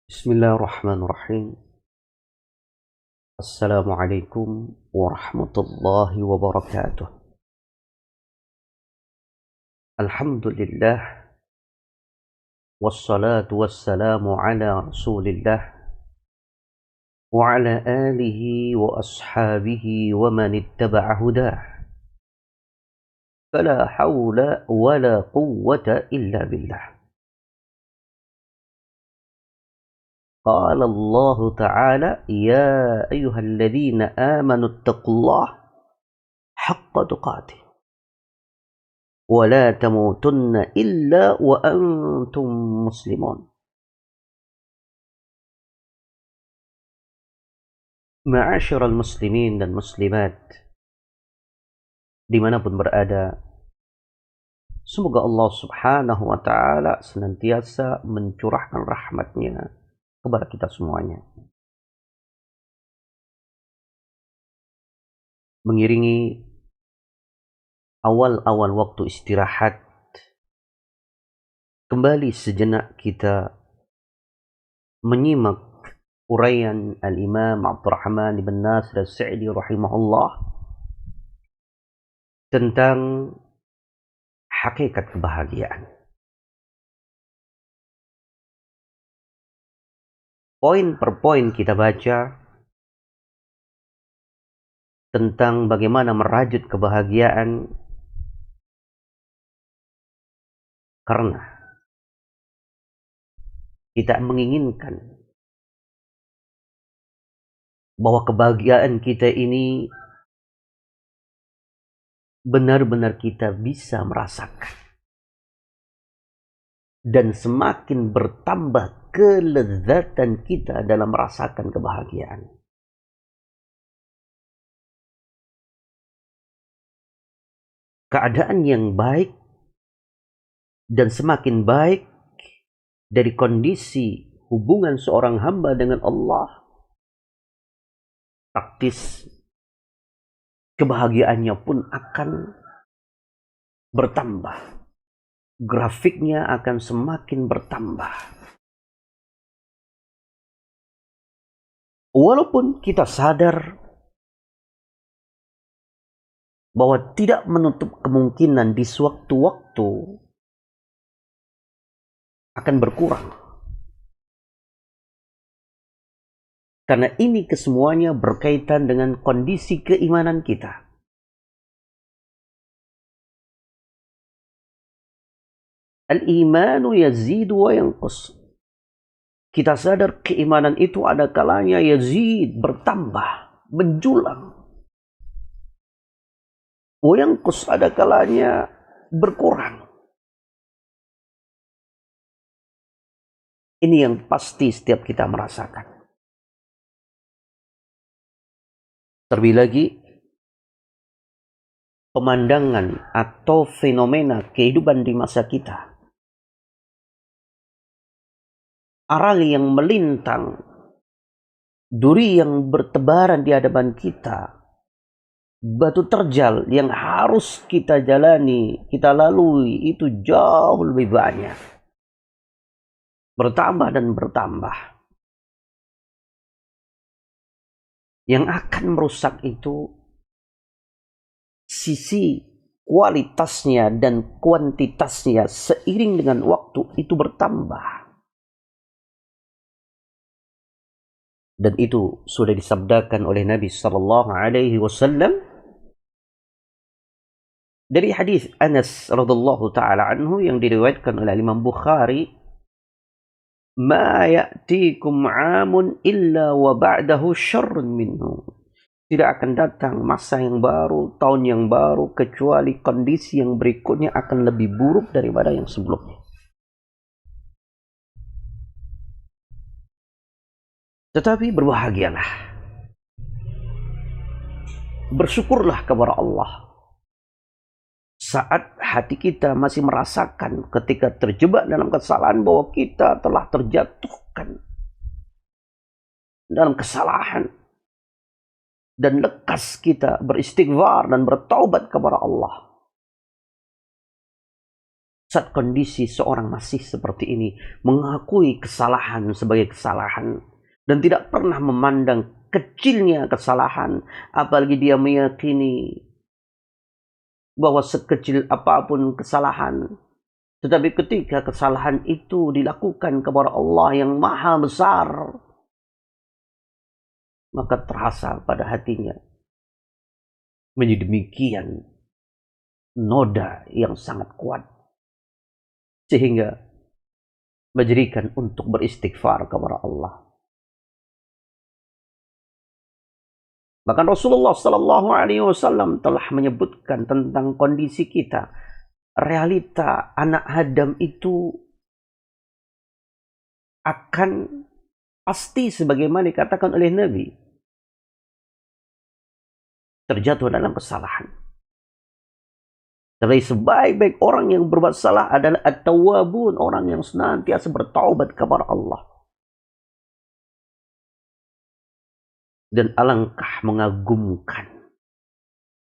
Bismillahirrahmanirrahim. Assalamualaikum warahmatullahi wabarakatuh. Alhamdulillah wassalatu wassalamu ala Rasulillah wa ala alihi wa ashabihi wa man ittaba'a hudah. Fala hawla wala quwwata illa billah. قال الله تعالى يا أيها الذين آمنوا اتقوا الله حق تقاته ولا تموتن إلا وأنتم مسلمون. Ma'asyiral muslimin dan muslimat dimanapun berada, semoga Allah subhanahu wa ta'ala senantiasa mencurahkan rahmatnya kepada kita semuanya. Mengiringi awal-awal waktu istirahat, kembali sejenak kita menyimak uraian Al-Imam Abdurrahman ibn Nasir As-Sa'di rahimahullah tentang hakikat kebahagiaan. Poin per poin kita baca tentang bagaimana merajut kebahagiaan, karena kita menginginkan bahwa kebahagiaan kita ini benar-benar kita bisa merasakan, dan semakin bertambah kelezatan kita dalam merasakan kebahagiaan. Keadaan yang baik dan semakin baik dari kondisi hubungan seorang hamba dengan Allah, praktis kebahagiaannya pun akan bertambah. Grafiknya akan semakin bertambah. Walaupun kita sadar bahwa tidak menutup kemungkinan di sewaktu-waktu akan berkurang. Karena ini kesemuanya berkaitan dengan kondisi keimanan kita. Al-imanu yazidu wa yanqus. Kita sadar keimanan itu ada kalanya yazid, bertambah, menjulang. Wa yanqus, ada kalanya berkurang. Ini yang pasti setiap kita merasakan. Terlebih lagi, pemandangan atau fenomena kehidupan di masa kita, aral yang melintang, duri yang bertebaran di hadapan kita, batu terjal yang harus kita jalani, kita lalui, itu jauh lebih banyak. Bertambah dan bertambah. Yang akan merusak itu sisi kualitasnya dan kuantitasnya seiring dengan waktu itu bertambah. Dan itu sudah disabdakan oleh Nabi sallallahu alaihi wasallam dari hadis Anas radhiyallahu taala anhu yang diriwayatkan oleh Imam Bukhari, "Ma ya'tikum 'amun illa wa ba'dahu syarrun minhu." Tidak akan datang masa yang baru, tahun yang baru, kecuali kondisi yang berikutnya akan lebih buruk daripada yang sebelumnya. Tetapi berbahagialah, bersyukurlah kepada Allah saat hati kita masih merasakan ketika terjebak dalam kesalahan bahwa kita telah terjatuhkan dalam kesalahan, dan lekas kita beristighfar dan bertaubat kepada Allah. saat kondisi seorang masih seperti ini, mengakui kesalahan sebagai kesalahan dan tidak pernah memandang kecilnya kesalahan, apalagi dia meyakini bahwa sekecil apapun kesalahan, tetapi ketika kesalahan itu dilakukan kepada Allah yang maha besar, maka terasa pada hatinya menjadi demikian noda yang sangat kuat, sehingga menjadikan untuk beristighfar kepada Allah. Bahkan Rasulullah Sallallahu Alaihi Wasallam telah menyebutkan tentang kondisi kita. Realita anak Adam itu akan pasti sebagaimana dikatakan oleh Nabi, terjatuh dalam kesalahan. Tapi sebaik-baik orang yang berbuat salah adalah at-tawwabun, orang yang senantiasa bertaubat kepada Allah. Dan alangkah mengagumkan,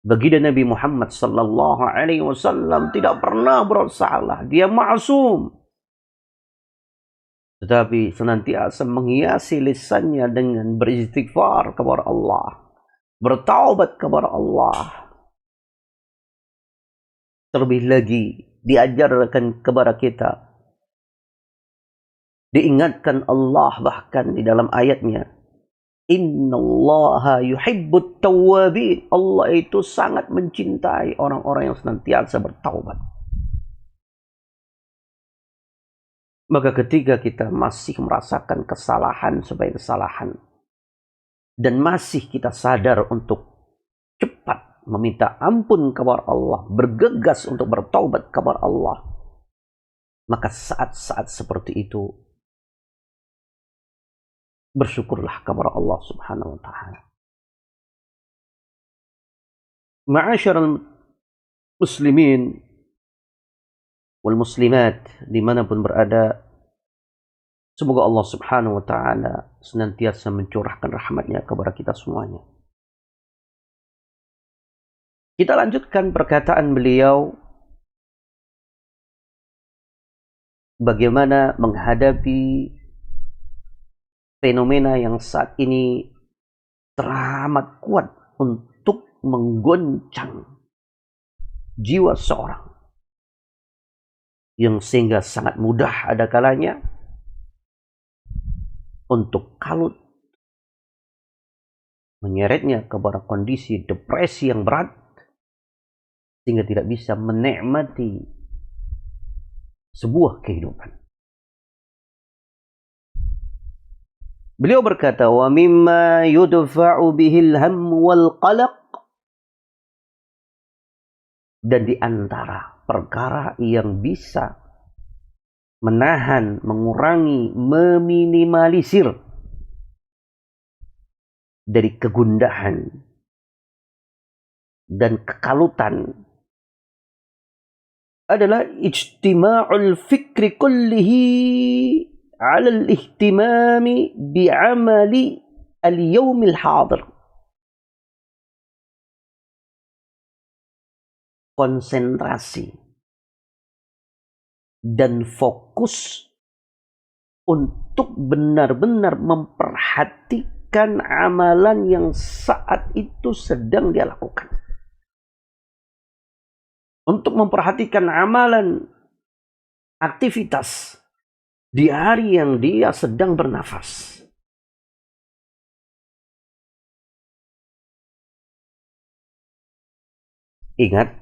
baginda Nabi Muhammad sallallahu alaihi wasallam tidak pernah bersalah, dia ma'sum. Tetapi senantiasa menghiasi lisannya dengan beristighfar kepada Allah, bertaubat kepada Allah. Terlebih lagi diajarkan kepada kita, diingatkan Allah bahkan di dalam ayatnya, Innallaha yuhibbut tawwabin. Allah itu sangat mencintai orang-orang yang senantiasa bertaubat. Maka ketika kita masih merasakan kesalahan sebagai kesalahan, dan masih kita sadar untuk cepat meminta ampun kepada Allah, bergegas untuk bertaubat kepada Allah, maka saat-saat seperti itu bersyukurlah kepada Allah Subhanahu wa ta'ala. Ma'asyiral muslimin wal muslimat dimanapun berada, semoga Allah Subhanahu wa ta'ala senantiasa mencurahkan rahmatnya kepada kita semuanya. Kita lanjutkan perkataan beliau bagaimana menghadapi fenomena yang saat ini teramat kuat untuk menggoncang jiwa seorang, yang sehingga sangat mudah ada kalanya untuk kalut, menyeretnya kepada kondisi depresi yang berat, sehingga tidak bisa menikmati sebuah kehidupan. Beliau berkata, wa mimma yudfa'u bihil ham wal qalaq, dan di antara perkara yang bisa menahan, mengurangi, meminimalisir dari kegundahan dan kekalutan adalah ijtima'ul fikri kullihi 'ala al-ihtimami bi'amali al-yawmil hadir. Konsentrasi dan fokus untuk benar-benar memperhatikan amalan yang saat itu sedang dia lakukan. Untuk memperhatikan amalan, aktivitas di hari yang dia sedang bernafas. Ingat,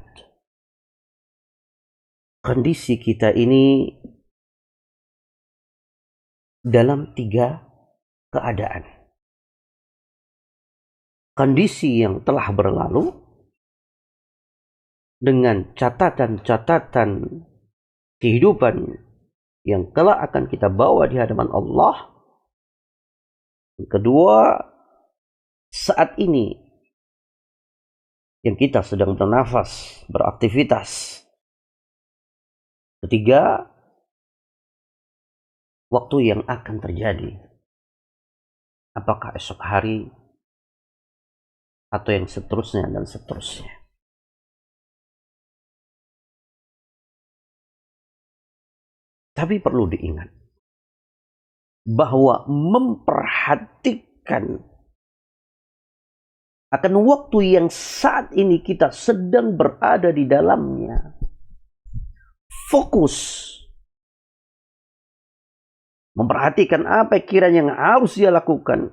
kondisi kita ini dalam 3 keadaan. Kondisi yang telah berlalu dengan catatan-catatan kehidupan yang kelak akan kita bawa di hadapan Allah. Yang kedua, saat ini yang kita sedang bernafas, beraktivitas. Ketiga, waktu yang akan terjadi. Apakah esok hari atau yang seterusnya dan seterusnya. Tapi perlu diingat bahwa memperhatikan akan waktu yang saat ini kita sedang berada di dalamnya, fokus memperhatikan apa kiranya yang harus dia lakukan,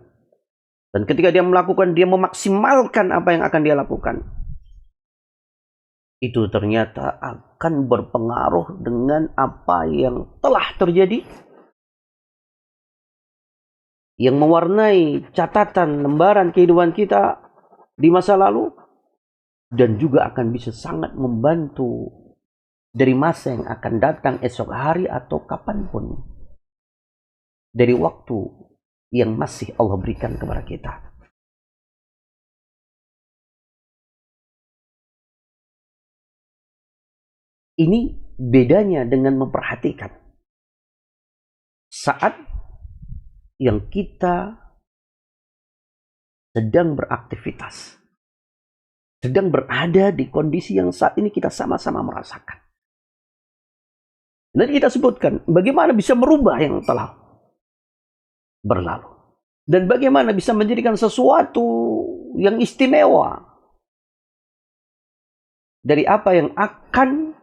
dan ketika dia melakukan, dia memaksimalkan apa yang akan dia lakukan, itu ternyata akan berpengaruh dengan apa yang telah terjadi, yang mewarnai catatan lembaran kehidupan kita di masa lalu, dan juga akan bisa sangat membantu dari masa yang akan datang esok hari atau kapanpun, dari waktu yang masih Allah berikan kepada kita. Ini bedanya dengan memperhatikan saat yang kita sedang beraktivitas, sedang berada di kondisi yang saat ini kita sama-sama merasakan. Nanti kita sebutkan bagaimana bisa merubah yang telah berlalu, dan bagaimana bisa menjadikan sesuatu yang istimewa dari apa yang akan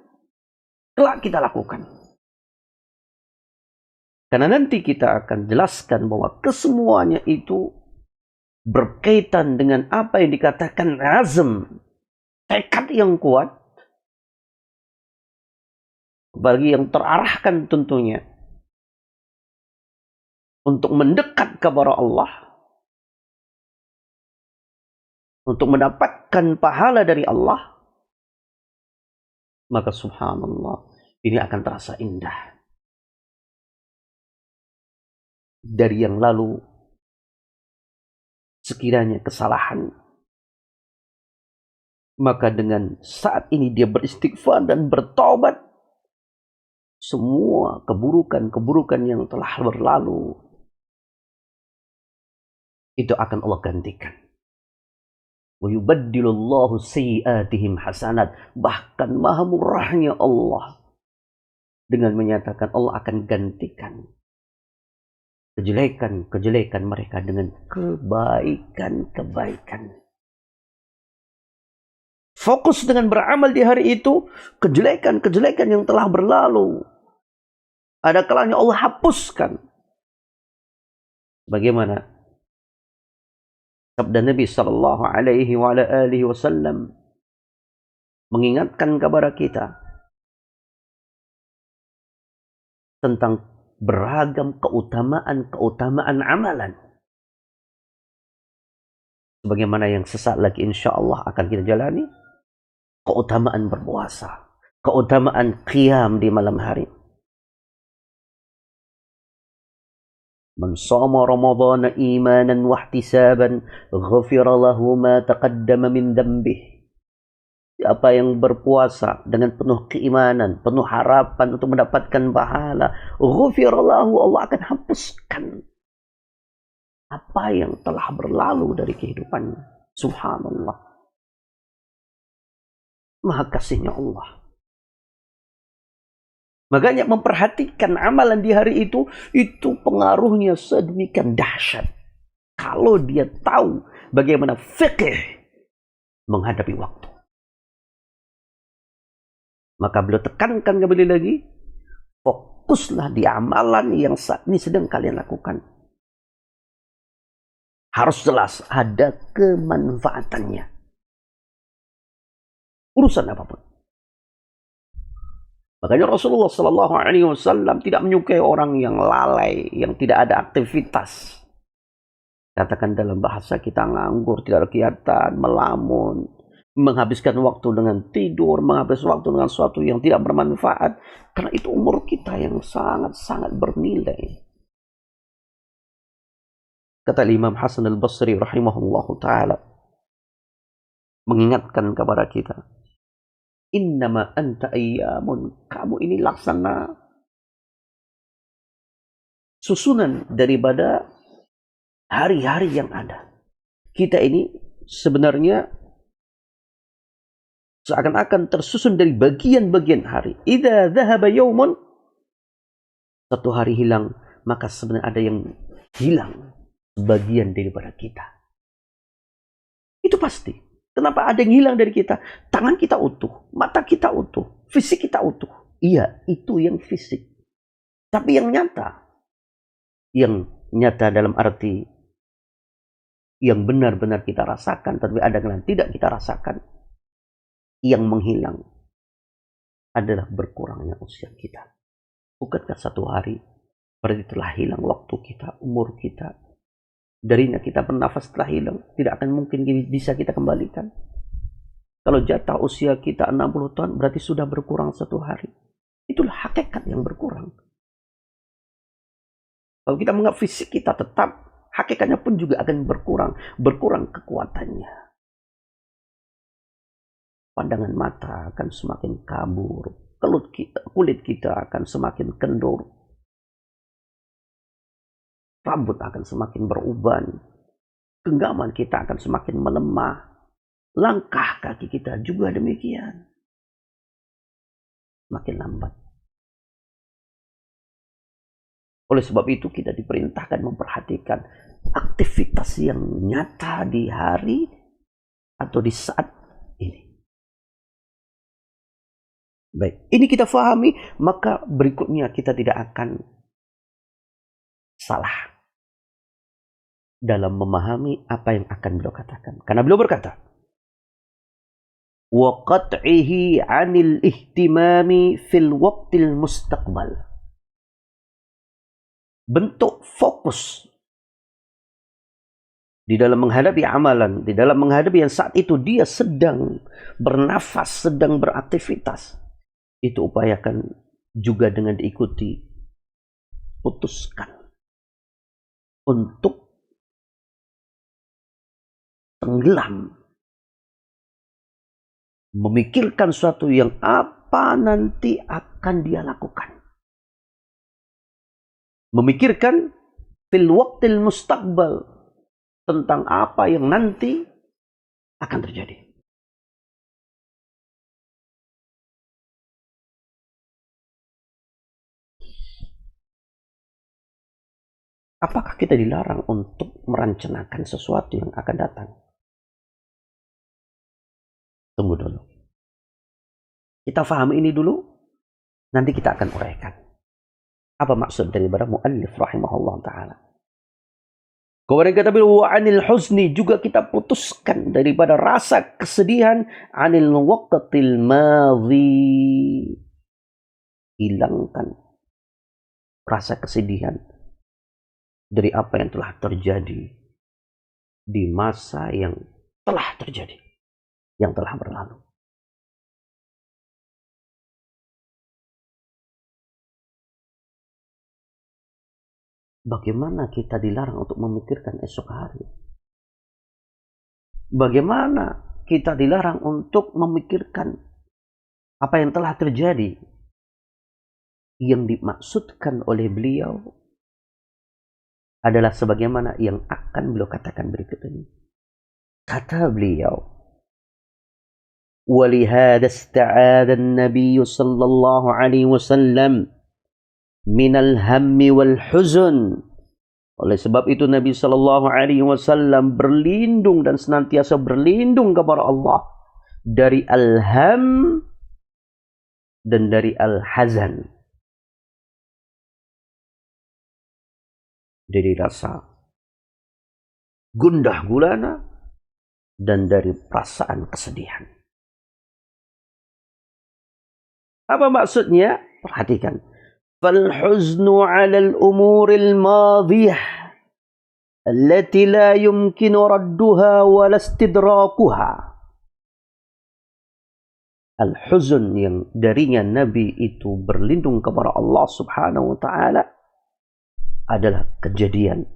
kelak kita lakukan. Karena nanti kita akan jelaskan bahwa kesemuanya itu berkaitan dengan apa yang dikatakan azm, tekad yang kuat, bagi yang terarahkan tentunya untuk mendekat kepada Allah, untuk mendapatkan pahala dari Allah, maka subhanallah, ini akan terasa indah. Dari yang lalu, sekiranya kesalahan, maka dengan saat ini dia beristighfar dan bertobat, semua keburukan-keburukan yang telah berlalu itu akan Allah gantikan. Wa yubaddilullahu sayyi'atihim hasanat. Bahkan maha murahnya Allah dengan menyatakan Allah akan gantikan kejelekan-kejelekan mereka dengan kebaikan-kebaikan. Fokus dengan beramal di hari itu, kejelekan-kejelekan yang telah berlalu, ada kalanya Allah hapuskan. Bagaimana sabda Nabi sallallahu alaihi wasallam mengingatkan kepada kita tentang beragam keutamaan amalan. Sebagaimana yang sesaat lagi insya Allah akan kita jalani. Keutamaan berpuasa, keutamaan qiyam di malam hari. Man shoma ramadhana imanan wa ihtisaban ghufira lahu ma taqaddama min dhanbihi. Siapa yang berpuasa dengan penuh keimanan, penuh harapan untuk mendapatkan pahala, ghufira lahu, Allah akan hapuskan apa yang telah berlalu dari kehidupannya. Subhanallah, maha kasihnya Allah. Makanya memperhatikan amalan di hari itu pengaruhnya sedemikian dahsyat. Kalau dia tahu bagaimana fikih menghadapi waktu. Maka beliau tekankan kembali lagi, fokuslah di amalan yang saat ini sedang kalian lakukan. Harus jelas ada kemanfaatannya. Urusan apapun. Makanya Rasulullah Sallallahu Alaihi Wasallam tidak menyukai orang yang lalai, yang tidak ada aktivitas. Katakan dalam bahasa kita, nganggur, tidak ada kegiatan, melamun, menghabiskan waktu dengan tidur, menghabiskan waktu dengan sesuatu yang tidak bermanfaat. Karena itu umur kita yang sangat-sangat bernilai. Kata Imam Hasan al-Basri rahimahullahu ta'ala, mengingatkan kepada kita, innama anta ayyamun, kamu ini laksana susunan daripada hari-hari yang ada. Kita ini sebenarnya seakan-akan tersusun dari bagian-bagian hari. Idza dhahaba yaumun satu hari hilang, maka sebenarnya ada yang hilang sebagian daripada kita. Itu pasti. Kenapa ada yang hilang dari kita? Tangan kita utuh, mata kita utuh, fisik kita utuh. Iya, itu yang fisik. Tapi yang nyata dalam arti yang benar-benar kita rasakan, tapi ada yang tidak kita rasakan, yang menghilang adalah berkurangnya usia kita. Bukankah satu hari berarti telah hilang waktu kita, umur kita. Darinya kita bernafas telah hilang, tidak akan mungkin bisa kita kembalikan. Kalau jatah usia kita 60 tahun berarti sudah berkurang satu hari. Itulah hakikat yang berkurang. Kalau kita menganggap fisik kita tetap, hakikatnya pun juga akan berkurang kekuatannya. Pandangan mata akan semakin kabur, kulit kita akan semakin kendur, rambut akan semakin beruban, genggaman kita akan semakin melemah, langkah kaki kita juga demikian, semakin lambat. Oleh sebab itu kita diperintahkan memperhatikan aktivitas yang nyata di hari atau di saat ini. Baik, ini kita fahami, maka berikutnya kita tidak akan salah dalam memahami apa yang akan beliau katakan. Karena beliau berkata, wa qat'ihi 'anil ihtimami fil waqtil mustaqbal. Bentuk fokus di dalam menghadapi amalan, di dalam menghadapi yang saat itu dia sedang bernafas, sedang beraktivitas. Itu upayakan juga dengan diikuti, putuskan untuk tenggelam, memikirkan sesuatu yang apa nanti akan dia lakukan. Memikirkan fil waqtil mustaqbal, tentang apa yang nanti akan terjadi. Apakah kita dilarang untuk merencanakan sesuatu yang akan datang? Tunggu dulu. Kita pahami ini dulu, nanti kita akan uraikan. Apa maksud daripada muallif rahimahullah ta'ala? Kemudian kata beliau, wa 'anil huzni, juga kita putuskan daripada rasa kesedihan, 'anil waqtil madhi. Hilangkan rasa kesedihan dari apa yang telah terjadi di masa yang telah terjadi, yang telah berlalu. Bagaimana kita dilarang untuk memikirkan esok hari? Bagaimana kita dilarang untuk memikirkan apa yang telah terjadi? Yang dimaksudkan oleh beliau adalah sebagaimana yang akan beliau katakan berikut ini. Kata beliau, وَلِهَذَا اسْتَعَاذَ النَّبِيُّ صَلَّى اللَّهُ عَلَيْهِ وَسَلَّمَ مِنَ الْهَمِّ وَالْحُزُنِ. Oleh sebab itu Nabi Shallallahu Alaihi Wasallam berlindung dan senantiasa berlindung kepada Allah dari al-ham dan dari al-hazan, dari rasa gundah gulana dan dari perasaan kesedihan. Apa maksudnya? Perhatikan. Fal-huznu 'alal umuril madhiyah allati la yumkinu radduha wa la istidrakuha. Al-huzn yang darinya Nabi itu berlindung kepada Allah Subhanahu wa taala adalah kejadian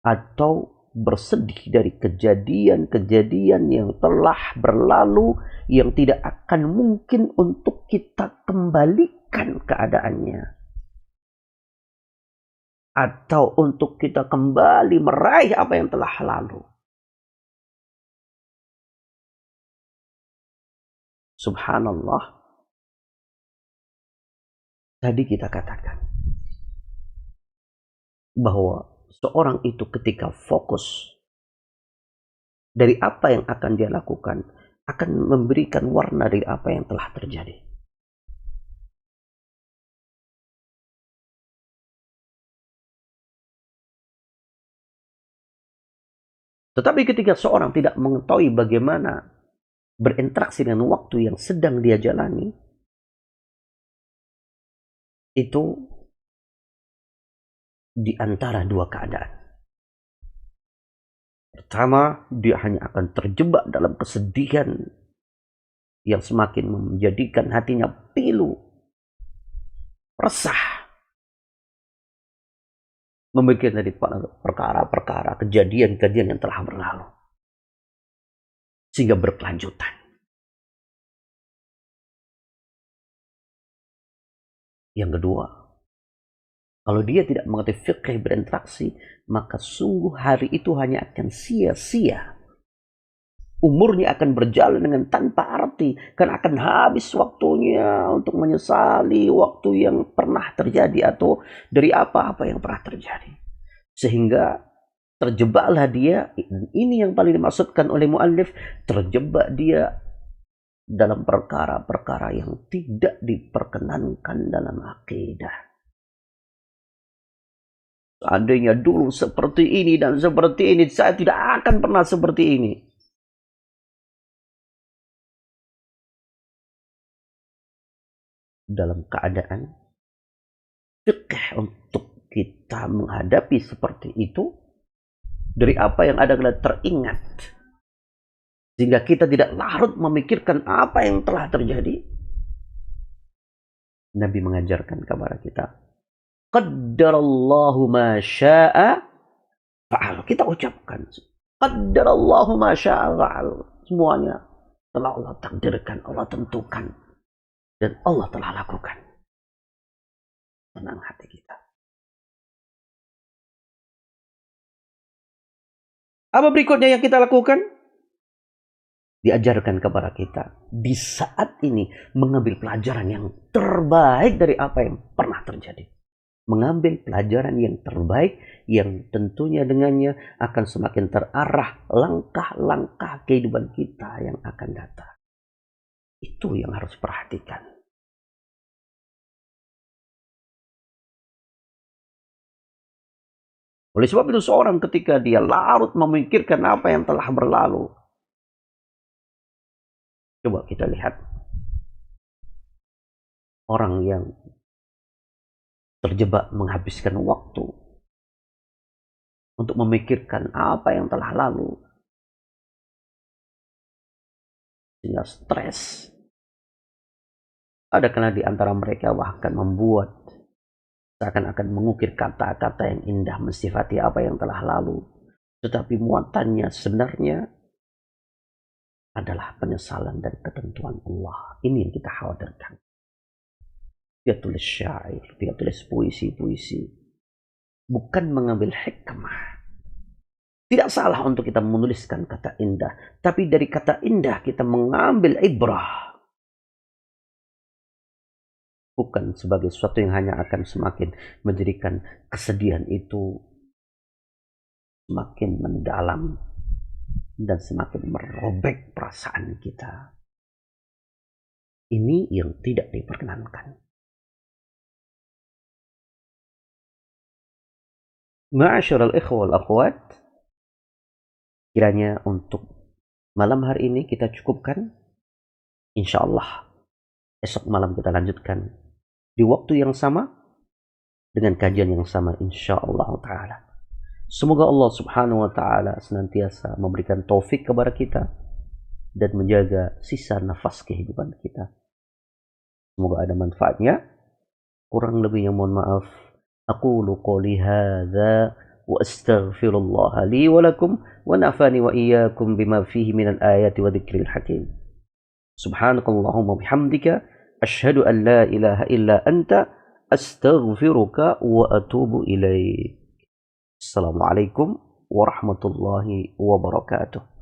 atau bersedih dari kejadian-kejadian yang telah berlalu, yang tidak akan mungkin untuk kita kembalikan keadaannya, atau untuk kita kembali meraih apa yang telah lalu. Subhanallah. Tadi kita katakan, bahwa seorang itu ketika fokus dari apa yang akan dia lakukan akan memberikan warna dari apa yang telah terjadi. Tetapi ketika seorang tidak mengetahui bagaimana berinteraksi dengan waktu yang sedang dia jalani, itu di antara dua keadaan. Pertama, dia hanya akan terjebak dalam kesedihan yang semakin menjadikan hatinya pilu, resah, memikirkan dari perkara-perkara, kejadian-kejadian yang telah berlalu, sehingga berkelanjutan. Yang kedua, kalau dia tidak mengerti fikih berinteraksi, maka sungguh hari itu hanya akan sia-sia. Umurnya akan berjalan dengan tanpa arti, karena akan habis waktunya untuk menyesali waktu yang pernah terjadi atau dari apa-apa yang pernah terjadi. Sehingga terjebaklah dia, ini yang paling dimaksudkan oleh muallif, terjebak dia dalam perkara-perkara yang tidak diperkenankan dalam akidah. Seandainya dulu seperti ini dan seperti ini, saya tidak akan pernah seperti ini. Dalam keadaan fikih untuk kita menghadapi seperti itu, dari apa yang ada adalah teringat. Sehingga kita tidak larut memikirkan apa yang telah terjadi. Nabi mengajarkan kepada kita, Qaddarallahu ma sya'a fa'al. Kita ucapkan, Qaddarallahu ma sya'a fa'al. Semuanya telah Allah takdirkan, Allah tentukan, dan Allah telah lakukan. Tenang hati kita. Apa berikutnya yang kita lakukan? Diajarkan kepada kita di saat ini mengambil pelajaran yang terbaik dari apa yang pernah terjadi. Mengambil pelajaran yang terbaik yang tentunya dengannya akan semakin terarah langkah-langkah kehidupan kita yang akan datang. Itu yang harus perhatikan. Oleh sebab itu seorang ketika dia larut memikirkan apa yang telah berlalu. Coba kita lihat orang yang terjebak menghabiskan waktu untuk memikirkan apa yang telah lalu, sehingga stres. Ada kala di antara mereka bahkan membuat seakan-akan mengukir kata-kata yang indah mensifati apa yang telah lalu, tetapi muatannya sebenarnya adalah penyesalan dan ketentuan Allah. Ini yang kita khawatirkan. Dia tulis syair, dia tulis puisi-puisi, bukan mengambil hikmah. Tidak salah untuk kita menuliskan kata indah, tapi dari kata indah kita mengambil ibrah. Bukan sebagai sesuatu yang hanya akan semakin menjadikan kesedihan itu semakin mendalam dan semakin merobek perasaan kita. Ini yang tidak diperkenankan. Ma'asyiral ikhwah wal akhwat, kiranya untuk malam hari ini kita cukupkan. Insyaallah esok malam kita lanjutkan di waktu yang sama dengan kajian yang sama insyaallah taala. Semoga Allah Subhanahu wa taala senantiasa memberikan taufik kepada kita dan menjaga sisa nafas kehidupan kita. Semoga ada manfaatnya. Kurang lebihnya mohon maaf. Aqulu qouli hadza wa astaghfirullah li wa lakum wa nafani wa iyyakum bima fihi minal ayati wa dzikril hakim. Subhanakallahumma bihamdika asyhadu an la ilaha illa anta astaghfiruka wa atubu ilaik. Assalamualaikum warahmatullahi wabarakatuh.